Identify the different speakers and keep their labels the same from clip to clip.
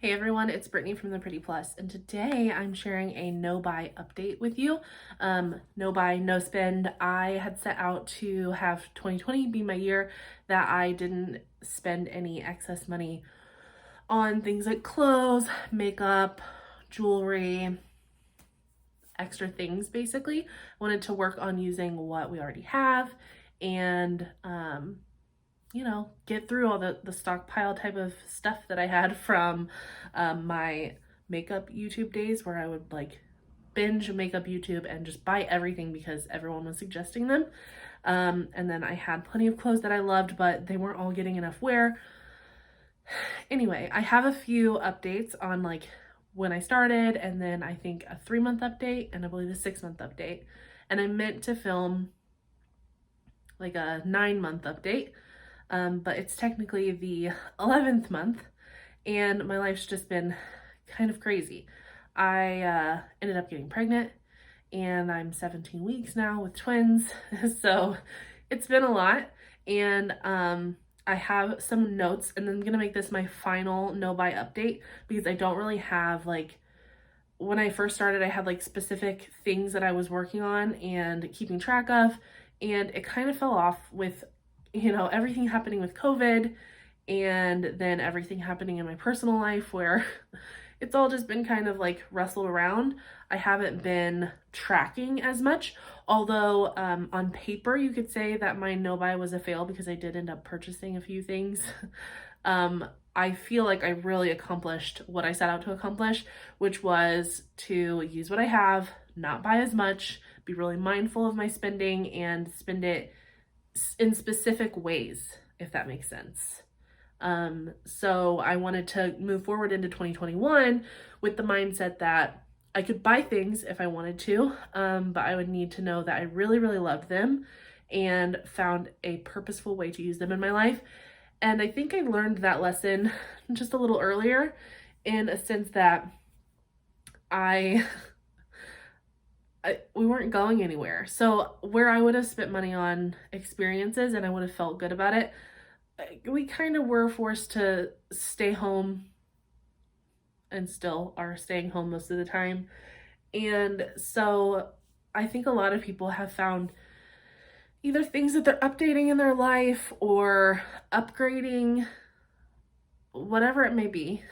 Speaker 1: Hey everyone, it's Brittney from The Pretty Plus, and today I'm sharing a no-buy update with you. No buy, no spend. I had set out to have 2020 be my year that I didn't spend any excess money on things like clothes, makeup, jewelry, extra things basically. I wanted to work on using what we already have and get through all the stockpile type of stuff that I had from my makeup YouTube days where I would like binge makeup YouTube and just buy everything because everyone was suggesting them. And then I had plenty of clothes that I loved, but they weren't all getting enough wear. Anyway, I have a few updates on like when I started, and then I think a 3-month update and I believe a 6-month update. And I meant to film like a 9-month update. But it's technically the 11th month, and my life's just been kind of crazy. I ended up getting pregnant, and I'm 17 weeks now with twins, so it's been a lot, and I have some notes, and I'm gonna make this my final no-buy update because I don't really have like, when I first started, I had like specific things that I was working on and keeping track of, and it kind of fell off with everything happening with COVID and then everything happening in my personal life where it's all just been kind of like wrestled around. I haven't been tracking as much, although on paper you could say that my no buy was a fail because I did end up purchasing a few things. I feel like I really accomplished what I set out to accomplish, which was to use what I have, not buy as much, be really mindful of my spending, and spend it in specific ways, if that makes sense. So I wanted to move forward into 2021 with the mindset that I could buy things if I wanted to, but I would need to know that I really, really loved them and found a purposeful way to use them in my life. And I think I learned that lesson just a little earlier, in a sense that we weren't going anywhere. So where I would have spent money on experiences and I would have felt good about it, we kind of were forced to stay home, and still are staying home most of the time. And so I think a lot of people have found either things that they're updating in their life or upgrading, whatever it may be.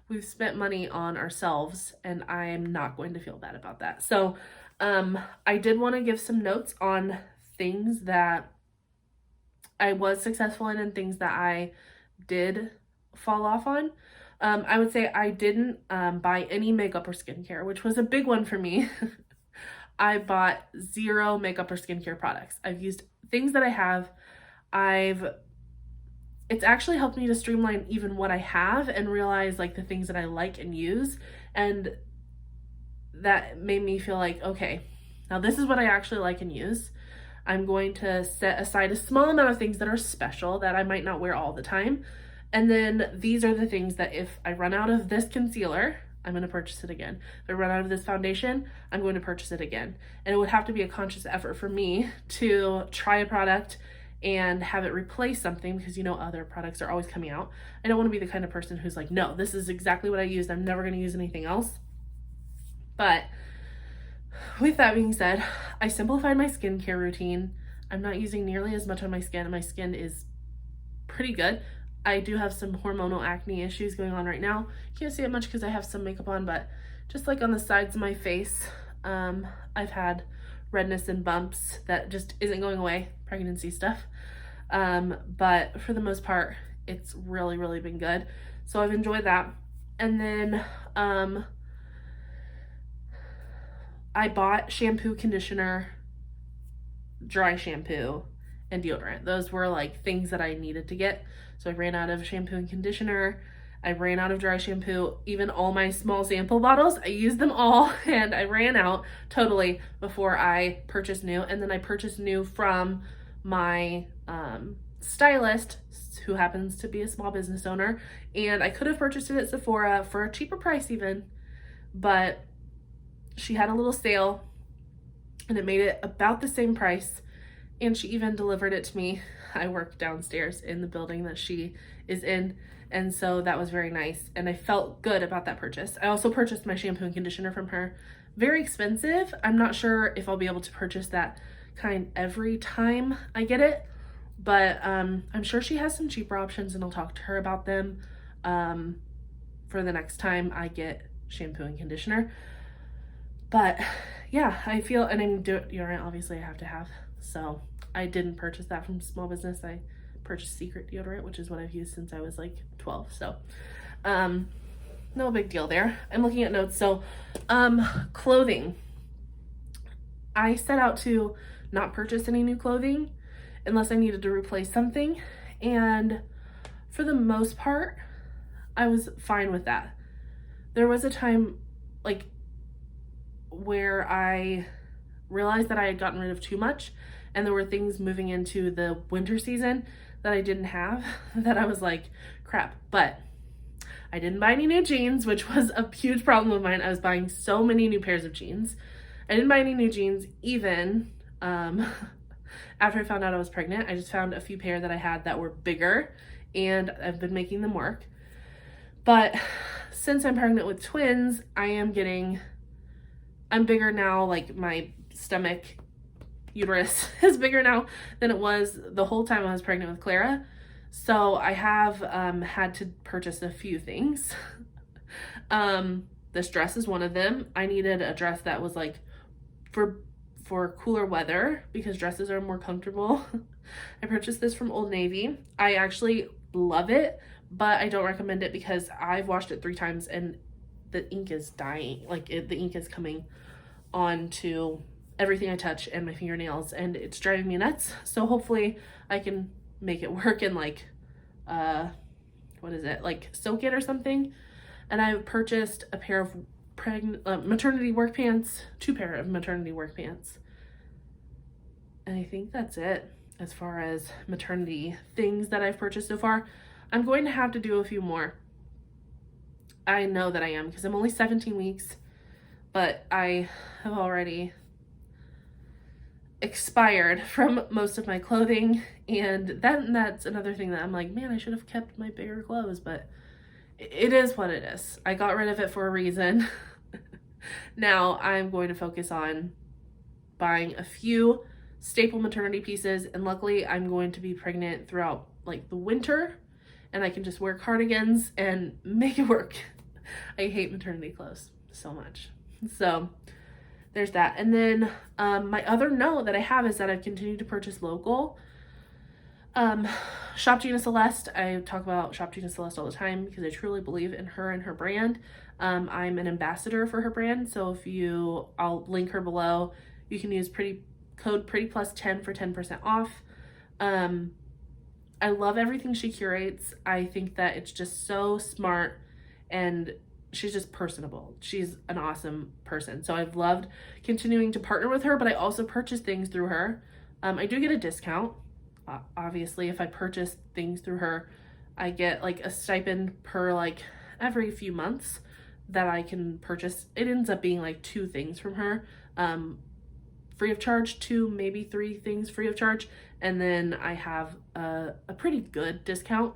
Speaker 1: We've spent money on ourselves, and I'm not going to feel bad about that. So I did want to give some notes on things that I was successful in and things that I did fall off on. I would say I didn't buy any makeup or skincare, which was a big one for me. I bought 0 makeup or skincare products. I've used things that I have. It's actually helped me to streamline even what I have and realize like the things that I like and use. And that made me feel like, okay, now this is what I actually like and use. I'm going to set aside a small amount of things that are special that I might not wear all the time. And then these are the things that if I run out of this concealer, I'm going to purchase it again. If I run out of this foundation, I'm going to purchase it again. And it would have to be a conscious effort for me to try a product and have it replace something, because other products are always coming out. I don't want to be the kind of person who's like, no, this is exactly what I used, I'm never going to use anything else. But with that being said, I simplified my skincare routine. I'm not using nearly as much on my skin. My skin is pretty good. I do have some hormonal acne issues going on right now. Can't see it much because I have some makeup on, but just like on the sides of my face, I've had redness and bumps that just isn't going away, pregnancy stuff. But for the most part, it's really, really been good. So I've enjoyed that. And then I bought shampoo, conditioner, dry shampoo, and deodorant. Those were like things that I needed to get. So I ran out of shampoo and conditioner. I ran out of dry shampoo. Even all my small sample bottles, I used them all, and I ran out totally before I purchased new. And then I purchased new from my stylist, who happens to be a small business owner. And I could have purchased it at Sephora for a cheaper price even, but she had a little sale and it made it about the same price. And she even delivered it to me I work downstairs in the building that she is in. And so that was very nice. And I felt good about that purchase. I also purchased my shampoo and conditioner from her. Very expensive. I'm not sure if I'll be able to purchase that kind every time I get it. But I'm sure she has some cheaper options, and I'll talk to her about them for the next time I get shampoo and conditioner. But yeah, I feel, and I'm deodorant, obviously I have to have. So I didn't purchase that from small business. I purchased Secret deodorant, which is what I've used since I was like 12. So no big deal there. I'm looking at notes. So clothing. I set out to not purchase any new clothing unless I needed to replace something. And for the most part, I was fine with that. There was a time like where I realized that I had gotten rid of too much, and there were things moving into the winter season that I didn't have that I was like, crap. But I didn't buy any new jeans, which was a huge problem of mine. I was buying so many new pairs of jeans. I didn't buy any new jeans even after I found out I was pregnant. I just found a few pair that I had that were bigger, and I've been making them work. But since I'm pregnant with twins, I'm bigger now. Like my stomach, uterus is bigger now than it was the whole time I was pregnant with Clara. So I have had to purchase a few things. This dress is one of them. I needed a dress that was like for cooler weather because dresses are more comfortable. I purchased this from Old Navy. I actually love it, but I don't recommend it because I've washed it 3 times and the ink is dying. Like the ink is coming onto everything I touch and my fingernails, and it's driving me nuts. So hopefully I can make it work and like like soak it or something. And I purchased a pair of maternity work pants, 2 pair of maternity work pants, and I think that's it as far as maternity things that I've purchased so far. I'm going to have to do a few more. I know that I am because I'm only 17 weeks, but I have already expired from most of my clothing, and that's another thing that I'm like, man, I should have kept my bigger clothes, but it is what it is. I got rid of it for a reason. Now I'm going to focus on buying a few staple maternity pieces, and luckily I'm going to be pregnant throughout like the winter, and I can just wear cardigans and make it work. I hate maternity clothes so much. So there's that. And then my other note that I have is that I've continued to purchase local. Shop Gina Celeste. I talk about Shop Gina Celeste all the time because I truly believe in her and her brand. I'm an ambassador for her brand, so I'll link her below. You can use code PrettyPlus10 for 10% off. I love everything she curates. I think that it's just so smart, and she's just personable. She's an awesome person. So I've loved continuing to partner with her, but I also purchase things through her. I do get a discount. Obviously, if I purchase things through her, I get like a stipend per like every few months that I can purchase. It ends up being like 2 things from her, free of charge, 2, maybe 3 things free of charge. And then I have a pretty good discount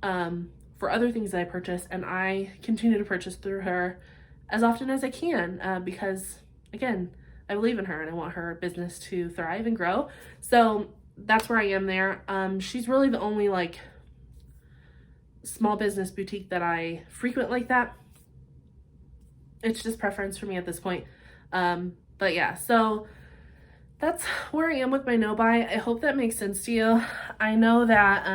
Speaker 1: for other things that I purchase, and I continue to purchase through her as often as I can because, again, I believe in her and I want her business to thrive and grow. So that's where I am there. She's really the only like small business boutique that I frequent like that. It's just preference for me at this point. But yeah, so that's where I am with my no buy. I hope that makes sense to you. I know that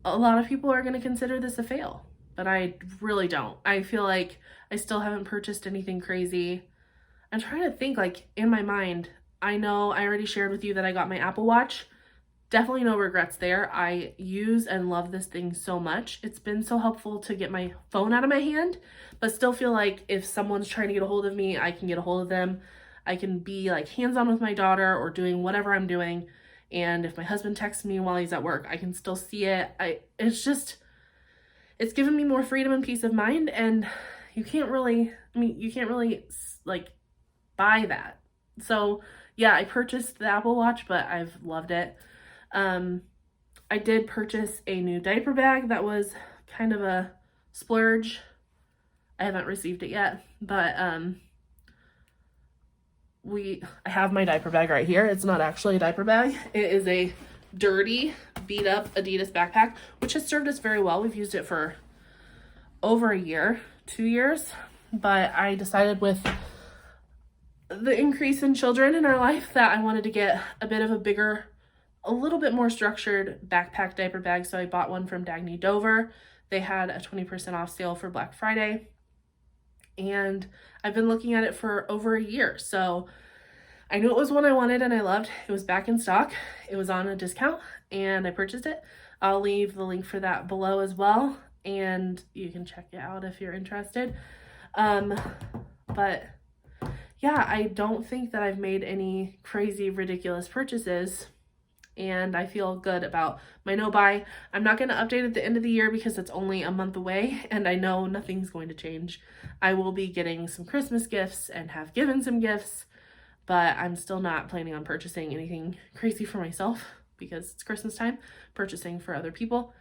Speaker 1: a lot of people are going to consider this a fail, but I really don't. I feel like I still haven't purchased anything crazy. I'm trying to think, like, in my mind, I know I already shared with you that I got my Apple Watch. Definitely no regrets there. I use and love this thing so much. It's been so helpful to get my phone out of my hand, but still feel like if someone's trying to get a hold of me, I can get a hold of them. I can be like hands-on with my daughter or doing whatever I'm doing. And if my husband texts me while he's at work, I can still see it. It's given me more freedom and peace of mind, and you can't really like buy that. So yeah, I purchased the Apple Watch, but I've loved it. I did purchase a new diaper bag that was kind of a splurge. I haven't received it yet, but I have my diaper bag right here. It's not actually a diaper bag. It is a dirty, beat up Adidas backpack, which has served us very well. We've used it for over a year, 2 years, but I decided with the increase in children in our life that I wanted to get a bit of a bigger, a little bit more structured backpack diaper bag. So I bought one from Dagny Dover. They had a 20% off sale for Black Friday, and I've been looking at it for over a year. So I knew it was one I wanted and I loved. It was back in stock. It was on a discount and I purchased it. I'll leave the link for that below as well, and you can check it out if you're interested. But yeah, I don't think that I've made any crazy, ridiculous purchases, and I feel good about my no buy. I'm not going to update at the end of the year because it's only a month away and I know nothing's going to change. I will be getting some Christmas gifts and have given some gifts, but I'm still not planning on purchasing anything crazy for myself because it's Christmas time. Purchasing for other people,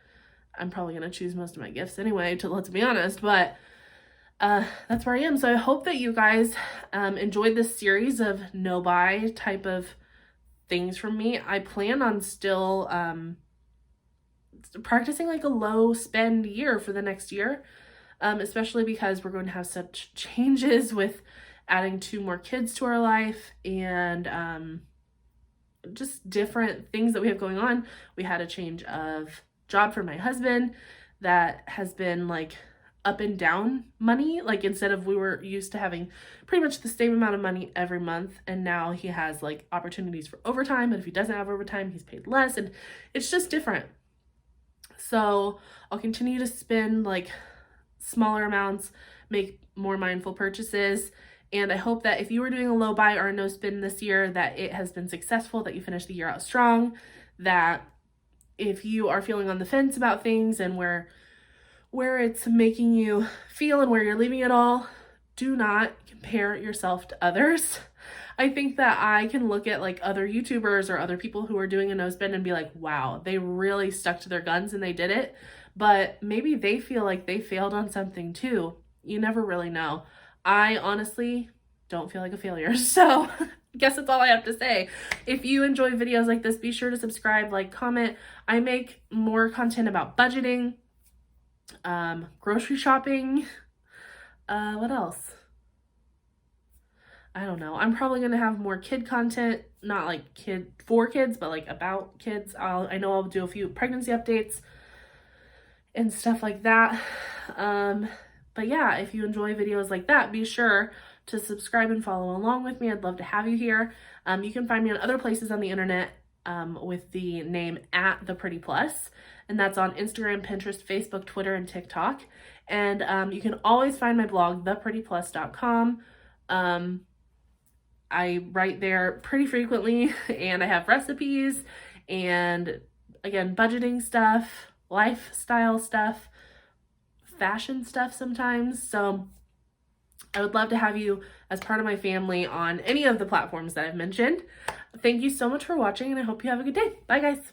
Speaker 1: I'm probably going to choose most of my gifts anyway, let's be honest, but that's where I am. So I hope that you guys enjoyed this series of no buy type of things from me. I plan on still practicing like a low spend year for the next year, especially because we're going to have such changes with adding 2 more kids to our life and just different things that we have going on. We had a change of job for my husband that has been like up and down money. Like instead of, we were used to having pretty much the same amount of money every month, and now he has like opportunities for overtime, and if he doesn't have overtime, he's paid less, and it's just different. So I'll continue to spend like smaller amounts, make more mindful purchases, and I hope that if you were doing a low buy or a no spend this year, that it has been successful, that you finished the year out strong, that if you are feeling on the fence about things and where it's making you feel and where you're leaving it all, do not compare yourself to others. I think that I can look at like other YouTubers or other people who are doing a no spend and be like, wow, they really stuck to their guns and they did it. But maybe they feel like they failed on something too. You never really know. I honestly don't feel like a failure. So I guess that's all I have to say. If you enjoy videos like this, be sure to subscribe, like, comment. I make more content about budgeting, grocery shopping, what else? I don't know. I'm probably going to have more kid content, not like for kids, but like about kids. I know I'll do a few pregnancy updates and stuff like that. But yeah, if you enjoy videos like that, be sure to subscribe and follow along with me. I'd love to have you here. You can find me on other places on the internet with the name @ThePrettyPlus, and that's on Instagram, Pinterest, Facebook, Twitter, and TikTok. And you can always find my blog, theprettyplus.com. I write there pretty frequently, and I have recipes and, again, budgeting stuff, lifestyle stuff, fashion stuff sometimes. So I would love to have you as part of my family on any of the platforms that I've mentioned. Thank you so much for watching, and I hope you have a good day. Bye, guys.